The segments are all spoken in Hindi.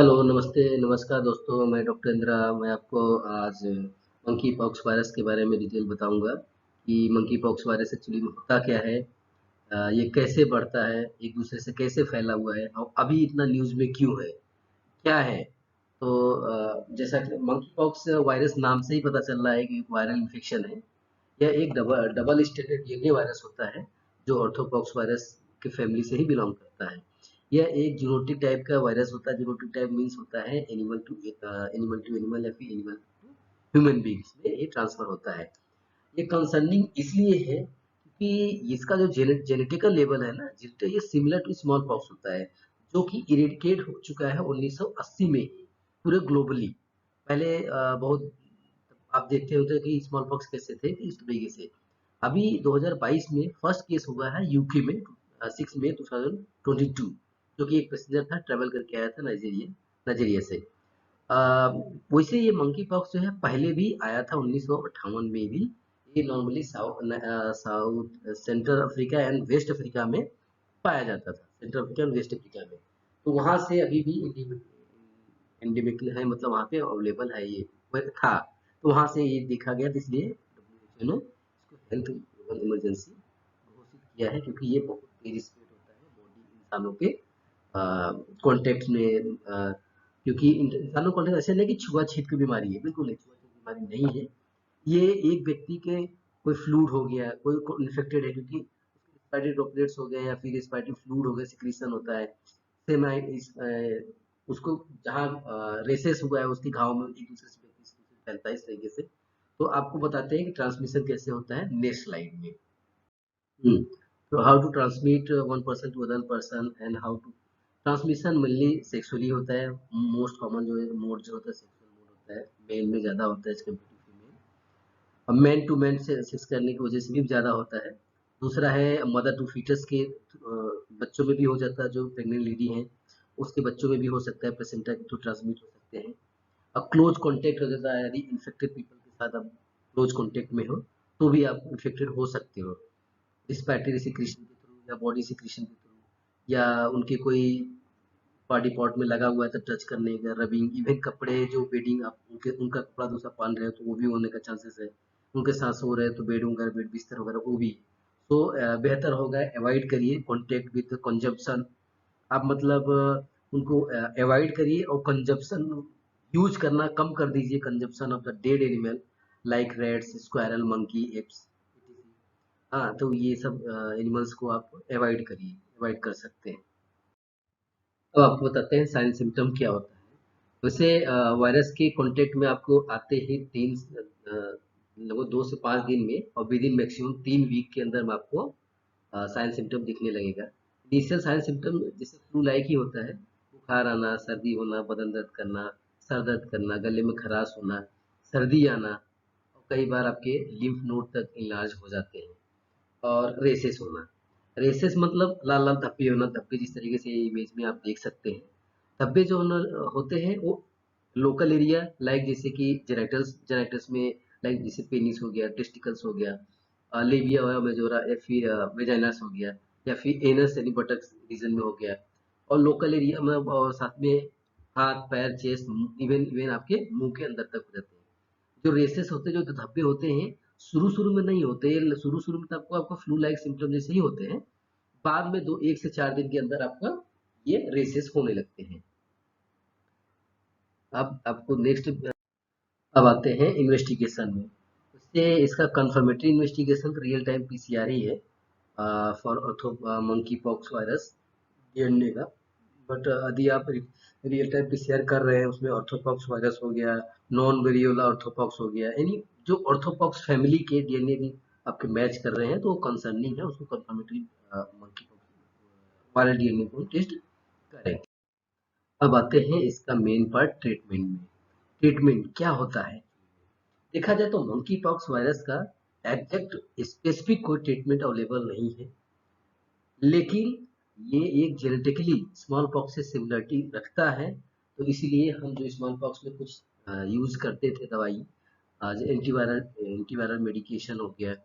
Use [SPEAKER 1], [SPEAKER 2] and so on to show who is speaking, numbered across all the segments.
[SPEAKER 1] हेलो, नमस्ते, नमस्कार दोस्तों, मैं डॉक्टर इंद्रा। मैं आपको आज मंकी पॉक्स वायरस के बारे में डिटेल बताऊंगा कि मंकी पॉक्स वायरस एक्चुअली में होता क्या है, ये कैसे बढ़ता है, एक दूसरे से कैसे फैला हुआ है और अभी इतना न्यूज़ में क्यों है, क्या है। तो जैसा कि मंकी पॉक्स वायरस नाम से ही पता चल रहा है कि एक वायरल इन्फेक्शन है। यह एक double double stated DNA virus होता है जो ऑर्थोपॉक्स वायरस के फैमिली से ही बिलोंग करता है। यह एक जूनोटिक टाइप का वायरस होता है। जूनोटिक टाइप मीन्स होता है एनिमल टू एनिमल या फिर एनिमल टू ह्यूमन बींग्स में ये ट्रांसफर होता है। ये कंसर्निंग इसलिए है क्योंकि इसका जो जेनेटिकल लेवल है ना, ये सिमिलर टू स्मॉल पॉक्स होता है जो कि इरेडिकेट हो चुका है 1980 में ही पूरे ग्लोबली। पहले बहुत आप देखते होते कि स्मॉल पॉक्स कैसे थे कि इस तरीके से। अभी 2022 में फर्स्ट केस हुआ है यूके में 6 मई 2022, जो कि एक पैसेंजर था, ट्रेवल करके आया था नाइजीरिया नाइजीरिया से। अ, वैसे ये मंकी पॉक्स जो है पहले भी आया था 1958 में भी। ये normally south central Africa and west Africa में पाया जाता था, central Africa and west Africa में। तो वहां से अभी भी एंडेमिक है, मतलब वहाँ पे अवेलेबल है ये, था। तो वहां से ये देखा गया, तो इसलिए WHO ने इसको हेल्थ ग्लोबल इमरजेंसी घोषित किया है, क्योंकि ये बहुत तेजी स्प्रेड होता है बॉडी इंसानों के कॉन्टेक्ट में। क्योंकि इंसानों को कॉन्टेक्ट ऐसे नहीं कि छुआछीत की बीमारी है, बिल्कुल नहीं, छुआछीत की बीमारी नहीं है। ये एक व्यक्ति के कोई फ्लूइड हो गया, कोई इन्फेक्टेड है, क्योंकि रेस्पिरेटरी ड्रॉपलेट्स हो गए या फिर रेस्पिरेटरी फ्लूइड हो गया, सिक्रीशन होता है। सेम उसको जहाँ रेसेस हुआ है उसके घाव में एक दूसरे से व्यक्ति से दूसरे फैलता है, इस तरीके से। तो आपको बताते हैं कि ट्रांसमिशन कैसे होता है नेक्स्ट स्लाइड में। तो how to transmit one person to other person and how to transmission mainly sexually होता है। मोस्ट कॉमन जो है मोड जो होता है सेक्सुअल मोड होता है, मेल में ज़्यादा होता है एज कम्पेयर टू फीमेल। अब मैन टू मैन से सेक्स करने की वजह से भी ज़्यादा होता है। दूसरा है मदर टू फीटस के बच्चों में भी हो जाता है, जो प्रेग्नेंट लेडी हैं उसके बच्चों में भी हो सकता है, प्लेसेंटा के थ्रू ट्रांसमिट हो सकते हैं। अब क्लोज कॉन्टैक्ट हो जाता है, यदि इन्फेक्टेड पीपल के साथ आप क्लोज कॉन्टैक्ट में हो तो भी आप इन्फेक्टेड हो सकते हो, रिस्पिरेटरी सिक्रीशन के थ्रू या बॉडी सिक्रीशन के थ्रू, या उनके कोई बॉडी पार्ट में लगा हुआ है तो टच करने का, रबिंग, इवन कपड़े जो बेडिंग आप उनका कपड़ा दूसरा पहन रहे हो तो वो भी होने का चांसेस है। उनके साथ सो रहे हैं तो बेड वगैरह, बेड बिस्तर वगैरह वो भी। तो बेहतर होगा अवॉइड करिए कॉन्टेक्ट विद कंजप्शन। आप मतलब उनको अवॉइड करिए और कंजप्शन यूज करना कम कर दीजिए, consumption of the dead animal like rats, squirrel, monkey, apps. हाँ, तो ये सब एनिमल्स को आप अवॉइड करिए, अवॉइड कर सकते हैं। अब आपको बताते हैं साइन सिम्टम क्या होता है। वैसे वायरस के कांटेक्ट में आपको आते ही लगभग 2 से 5 दिन में और विद इन मैक्सिमम 3 वीक के अंदर में आपको साइन सिम्टम दिखने लगेगा। इनिशियल साइन सिम्टम जैसे फ्लू लाइक ही होता है, बुखार आना, सर्दी होना, बदन दर्द करना, सर दर्द करना, गले में खराश होना, सर्दी आना, और कई बार आपके लिम्फ नोड तक इलाज हो जाते हैं। और रेसेस होना, रेसेस मतलब लाल लाल धब्बे होना, धब्बे जिस तरीके से इमेज में आप देख सकते हैं। धब्बे जो होते हैं वो लोकल एरिया लाइक जैसे कि जेनिटल्स जेनिटल्स में, लाइक जैसे पेनिस हो गया, टेस्टिकल्स हो गया, लेबिया हुआ मेजोरा, या फिर वेजाइनस हो गया, या फिर एनस यानी बटक्स रीजन में हो गया। और लोकल एरिया में और साथ में हाथ पैर चेस्ट, इवन इवन आपके मुंह के अंदर तक हो जाते हैं। जो रेसेस होते हैं, जो धब्बे होते हैं, शुरू-शुरू में नहीं होते। ये शुरू-शुरू में तो आपको आपको फ्लू लाइक सिम्पटम जैसे ही होते हैं। बाद में 2 1 से 4 दिन के अंदर आपका ये रेसेस होने लगते हैं। अब आपको नेक्स्ट अब आते हैं इन्वेस्टिगेशन में। इससे इसका कंफर्मेटरी इन्वेस्टिगेशन तो रियल टाइम पीसीआर ही है for ortho monkey pox virus DNA का। बट यदि आप रियल टाइम पीसीआर कर रहे हैं, उसमें ऑर्थोपॉक्स वायरस हो गया, नॉन वेरियोला ऑर्थोपॉक्स हो गया, यानी जो ऑर्थोपॉक्स फैमिली के डीएनए भी आपके मैच कर रहे हैं, तो वो कंसर्निंग है, उसको confirmatory monkey pox viral DNA को टेस्ट करें। अब आते हैं इसका मेन पार्ट ट्रीटमेंट में। ट्रीटमेंट क्या होता है? देखा जाए तो मंकी पॉक्स वायरस का एग्जैक्ट स्पेसिफिक कोई ट्रीटमेंट अवेलेबल नहीं है, लेकिन ये एक जेनेटिकली स्मॉल पॉक्स से सिमिलरिटी रखता है। तो इसीलिए हम जो स्मॉल पॉक्स में कुछ यूज करते थे दवाई, आज एंटीवायरल एंटीवायरल मेडिकेशन हो गया,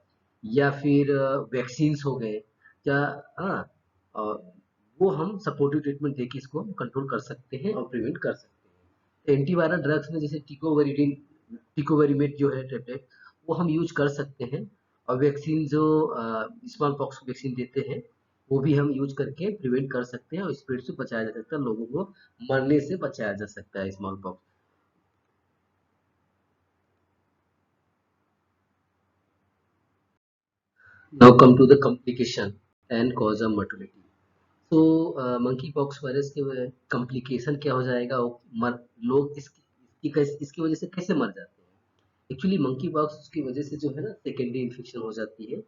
[SPEAKER 1] या फिर वैक्सीन्स हो गए, या हाँ, वो हम सपोर्टिव ट्रीटमेंट देके इसको हम कंट्रोल कर सकते हैं और प्रिवेंट कर सकते हैं। तो एंटीवायरल ड्रग्स में जैसे टिकोवेरिमेट जो है टेबलेट, वो हम यूज कर सकते हैं। और वैक्सीन जो स्मॉल पॉक्स वैक्सीन देते हैं, वो भी हम यूज करके प्रिवेंट कर सकते हैं और स्प्रेड से बचाया जा सकता है, लोगों को मरने से बचाया जा सकता है smallpox. Now come to the complication and cause of mortality. तो मंकी पॉक्स वायरस के कॉम्प्लिकेशन क्या हो जाएगा, लोग इसकी वजह से कैसे मर जाते हैं। एक्चुअली मंकी पॉक्स की वजह से जो है ना सेकेंडरी इन्फेक्शन हो जाती है,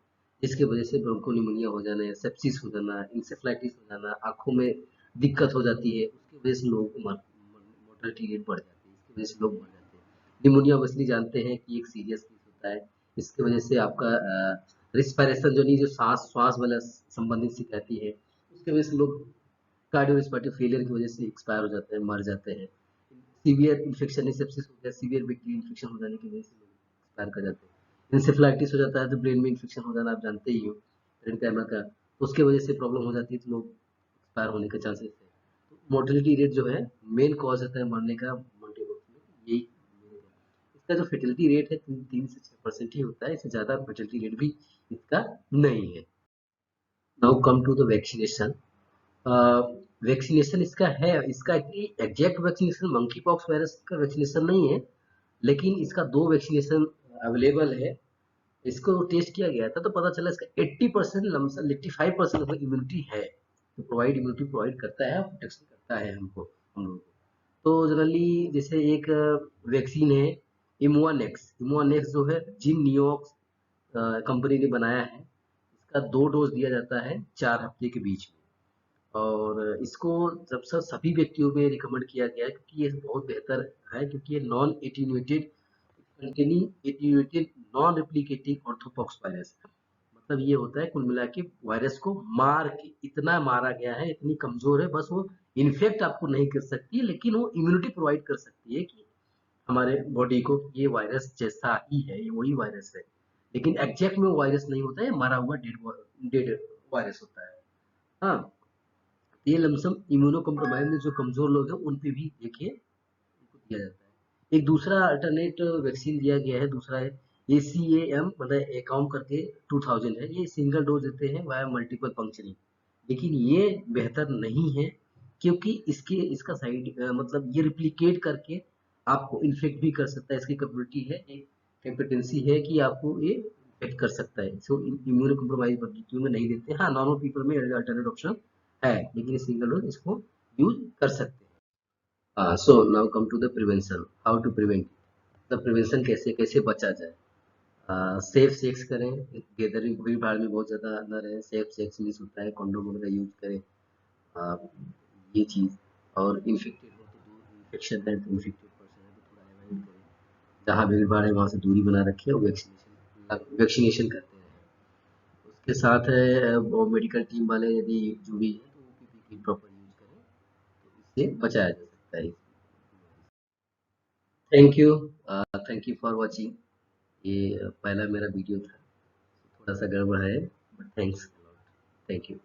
[SPEAKER 1] जिसकी वजह से ब्रोंकोनिमोनिया हो जाना है, सेप्सिस हो जाना, इंसेफ्लाइटिस हो जाना, आंखों में दिक्कत हो जाती है, उसकी वजह से लोगों को मोर्टेलिटी रेट बढ़ जाती है, इसकी वजह से लोग मर जाते हैं। निमोनिया ऑब्वियसली जानते हैं कि एक सीरियस केस होता है, इसकी वजह से आपका रिस्पायरेशन जो नहीं, जो सांस श्वास वाला संबंधित शिकायती है, उसकी वजह से लोग कार्डियोरेस्पिरेटरी फेलियर की वजह से एक्सपायर हो जाते हैं, मर जाते हैं। सीवियर इन्फेक्शन सेप्सिस हो गया, सीवियर बैक्टीरियल इन्फेक्शन हो जाने की वजह से लोग एक्सपायर कर जाते हैं। इंसेफ्लाइटिस हो जाता है तो ब्रेन में इन्फेक्शन हो जाना, आप जानते ही हो, ब्रेन कैमरा का, तो उसके वजह से प्रॉब्लम हो जाती है, तो लोग एक्सपायर होने के चांसेस है। तो मोर्टेलिटी रेट जो है, मेन कॉज होता है मरने का मल्टीपल में, यही main है। इसका जो फेटिलिटी रेट है 3 से 6% ही होता है, इससे ज़्यादा फेटिलिटी रेट भी इसका नहीं है। Now come to the vaccination. Vaccination इसका है, इसका exact vaccination monkeypox virus का वैक्सीनेशन नहीं है, लेकिन इसका 2 वैक्सीनेशन अवेलेबल है। इसको टेस्ट किया गया था तो पता चला इसका 80% लमसम 85% इम्यूनिटी है, तो इम्यूनिटी प्रोवाइड करता है, प्रोटेक्शन करता है हमको, हम लोगों को। तो जनरली जैसे एक वैक्सीन है इमुआनेक्स, इमुआनेक्स जो है जिन नियोक्स कंपनी ने बनाया है, इसका 2 डोज दिया जाता है 4 हफ्ते के बीच में। और इसको जब से सभी व्यक्तियों में रिकमेंड किया गया है, क्योंकि ये बहुत बेहतर है, क्योंकि ये non attenuated containing attenuated non replicating orthopox virus है। मतलब ये होता है कुल मिला के वायरस को मार के, इतना मारा गया है, इतनी कमजोर है, बस वो इन्फेक्ट आपको नहीं कर सकती, लेकिन वो इम्यूनिटी प्रोवाइड कर सकती है कि हमारे बॉडी को ये वायरस जैसा ही है, ये वही वायरस है। लेकिन एग्जैक्ट में वो वायरस नहीं होता है, मरा हुआ डेड डेड वायरस होता है। हाँ, ये लमसम इम्यूनो कम्प्रोमाइज में जो कमजोर लोग हैं उन पे भी देखिए उनको दिया जाता है। एक दूसरा अल्टरनेट वैक्सीन दिया गया है, दूसरा है ACAM, मतलब एकाउम करके 2000 है, ये सिंगल डोज देते हैं वाया मल्टीपल पंक्चरिंग, लेकिन ये बेहतर नहीं है, क्योंकि इसका साइड मतलब ये रिप्लिकेट करके आपको इन्फेक्ट भी कर सकता है, इसकी कैपेबिलिटी है, एक कैपेटेंसी है कि आपको ये इन्फेक्ट कर सकता है। सो इम्यूनो कम्प्रोमाइज परिस्थितियों में नहीं देते, हाँ नॉर्मल पीपल में अल्टरनेट ऑप्शन है, लेकिन सिंगल डोज इसको यूज कर सकते हैं। So now come to the prevention, how to prevent. The prevention कैसे कैसे बचा जाए। सेफ सेक्स करें, गैदरिंग भीड़ भाड़ में बहुत ज़्यादा न रहें, सेफ सेक्स मिस होता है, कॉन्डोम वगैरह यूज करें। आ, ये चीज़, और इन्फेक्टेड हो तो दूर, इन्फेक्शन है तो इन्फेक्टेड पर्सन है तो थोड़ा अवॉइड करें, जहाँ भीड़ भाड़ है वहाँ से दूरी बना रखें, और वैक्सीनेशन करते रहें। उसके साथ है वो मेडिकल टीम वाले यदि जुड़ी है तो वो PPE प्रॉपर यूज करें, तो इससे बचाया जा सकता है। Thank you, thank you for watching. ये पहला मेरा वीडियो था, थोड़ा सा गड़बड़ है, बट थैंक्स, थैंक यू।